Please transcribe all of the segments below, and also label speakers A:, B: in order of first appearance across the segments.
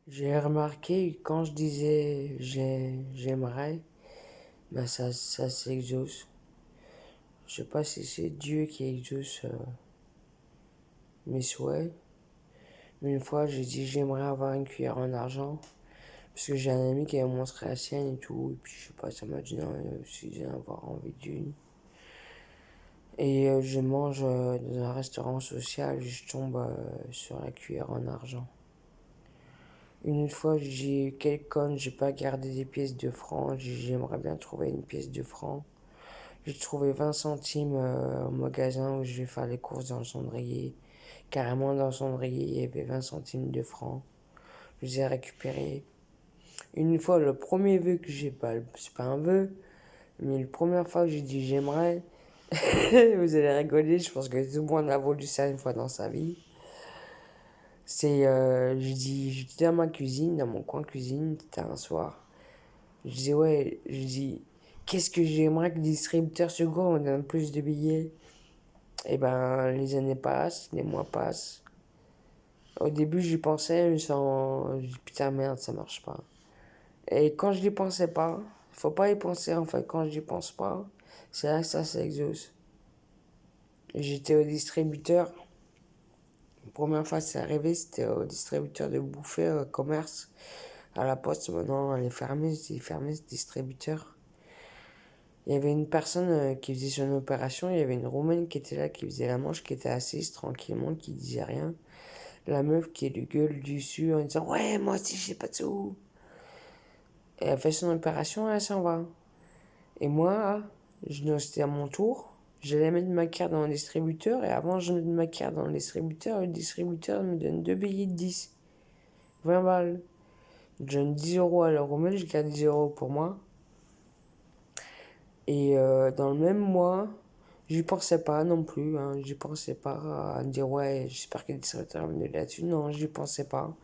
A: J'ai remarqué que quand je disais j'aimerais, ben ça s'exauce. Je sais pas si c'est Dieu qui exauce mes souhaits, mais une fois j'ai dit j'aimerais avoir une cuillère en argent, parce que j'ai un ami qui a montré la sienne et tout, et puis je sais pas, ça m'a dit non, si j'ai avoir envie d'une. Et je mange dans un restaurant social, je tombe sur la cuillère en argent. Une fois, j'ai eu quel con, j'ai pas gardé des pièces de francs, j'aimerais bien trouver une pièce de francs. J'ai trouvé 20 centimes au magasin où je vais faire les courses dans le cendrier. Carrément dans le cendrier, il y avait 20 centimes de francs. Je les ai récupérés. Une fois, le premier vœu que j'ai pas, c'est pas un vœu, mais la première fois que j'ai dit j'aimerais, vous allez rigoler, je pense que tout le monde a voulu ça une fois dans sa vie. C'est, j'étais dans ma cuisine, dans mon coin cuisine, c'était un soir. Je disais, ouais, je dis, qu'est-ce que j'aimerais que le distributeur seconde me donne plus de billets? Et ben, les années passent, les mois passent. Au début, j'y pensais, mais sans. Je dis, putain, merde, ça marche pas. Et quand je n'y pensais pas, faut pas y penser en fait, quand je n'y pense pas, c'est là que ça s'exauce. J'étais au distributeur. La première fois que c'est arrivé, c'était au distributeur de bouffées, au commerce. À la poste, maintenant, elle est fermée, ce distributeur. Il y avait une personne qui faisait son opération, il y avait une Roumaine qui était là, qui faisait la manche, qui était assise tranquillement, qui disait rien. La meuf qui lui gueule dessus en disant ouais, moi aussi j'ai pas de sous. Et elle fait son opération et elle s'en va. Et moi, c'était à mon tour. J'allais mettre ma carte dans le distributeur et avant je mets ma carte dans le distributeur me donne deux billets de 10. 20 balles. Je donne 10 euros à la Roumaine, je garde 10 euros pour moi. Et dans le même mois, j'y pensais pas non plus. Hein. J'y pensais pas à dire ouais, j'espère que le distributeur va me donner là-dessus. Non, j'y pensais pas.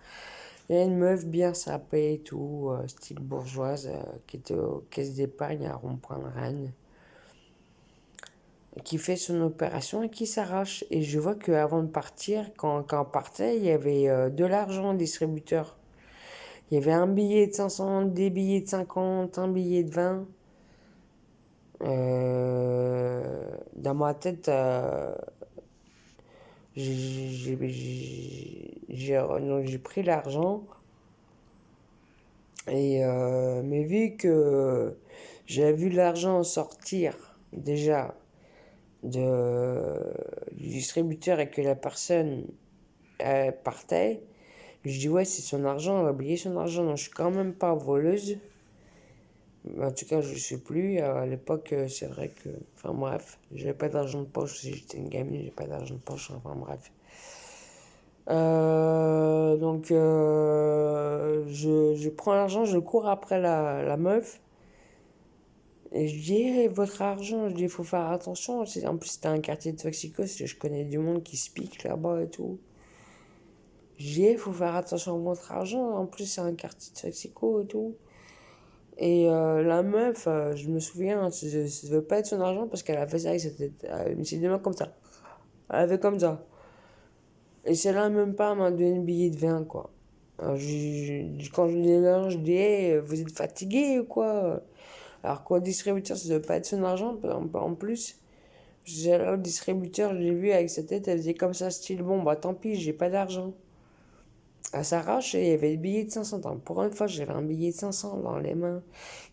A: Il y a une meuf bien sapée et tout, style bourgeoise, qui était aux caisses d'épargne à Rond-Point de Rennes, qui fait son opération et qui s'arrache. Et je vois qu'avant de partir, quand on partait, il y avait de l'argent au distributeur. Il y avait un billet de 500, des billets de 50, un billet de 20. Dans ma tête, j'ai pris l'argent. Et mais vu que j'avais vu l'argent sortir déjà du distributeur et que la personne partait, je dis ouais, c'est son argent, elle a oublié son argent, donc je suis quand même pas voleuse. En tout cas, je ne suis plus. À l'époque, c'est vrai que. Enfin bref, j'avais pas d'argent de poche. Si j'étais une gamine, j'ai pas d'argent de poche. Enfin bref. Je prends l'argent, je cours après la meuf. Et je dis, hey, votre argent, je dis, il faut faire attention. En plus, c'était un quartier de toxicos, je connais du monde qui se pique là-bas et tout. Je dis, il faut faire attention à votre argent. En plus, c'est un quartier de toxico et tout. Et la meuf, je me souviens, ça ne veut pas être son argent parce qu'elle a fait ça avec ses deux mains comme ça. Elle a fait comme ça. Et celle-là, même pas, elle m'a donné un billet de 20, quoi. Alors, quand je dis non, je dis, hey, vous êtes fatigué ou quoi? Alors qu'au distributeur, ça ne veut pas être son argent, en plus. J'ai là au distributeur, je l'ai vu avec sa tête, elle faisait comme ça, style, bon, bah tant pis, j'ai pas d'argent. Elle s'arrache et il y avait le billet de 500. Pour une fois, j'avais un billet de 500 dans les mains.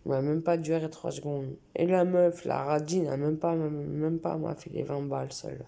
A: Il m'a même pas duré 3 secondes. Et la meuf, la radine, elle même pas m'a filé 20 balles seule.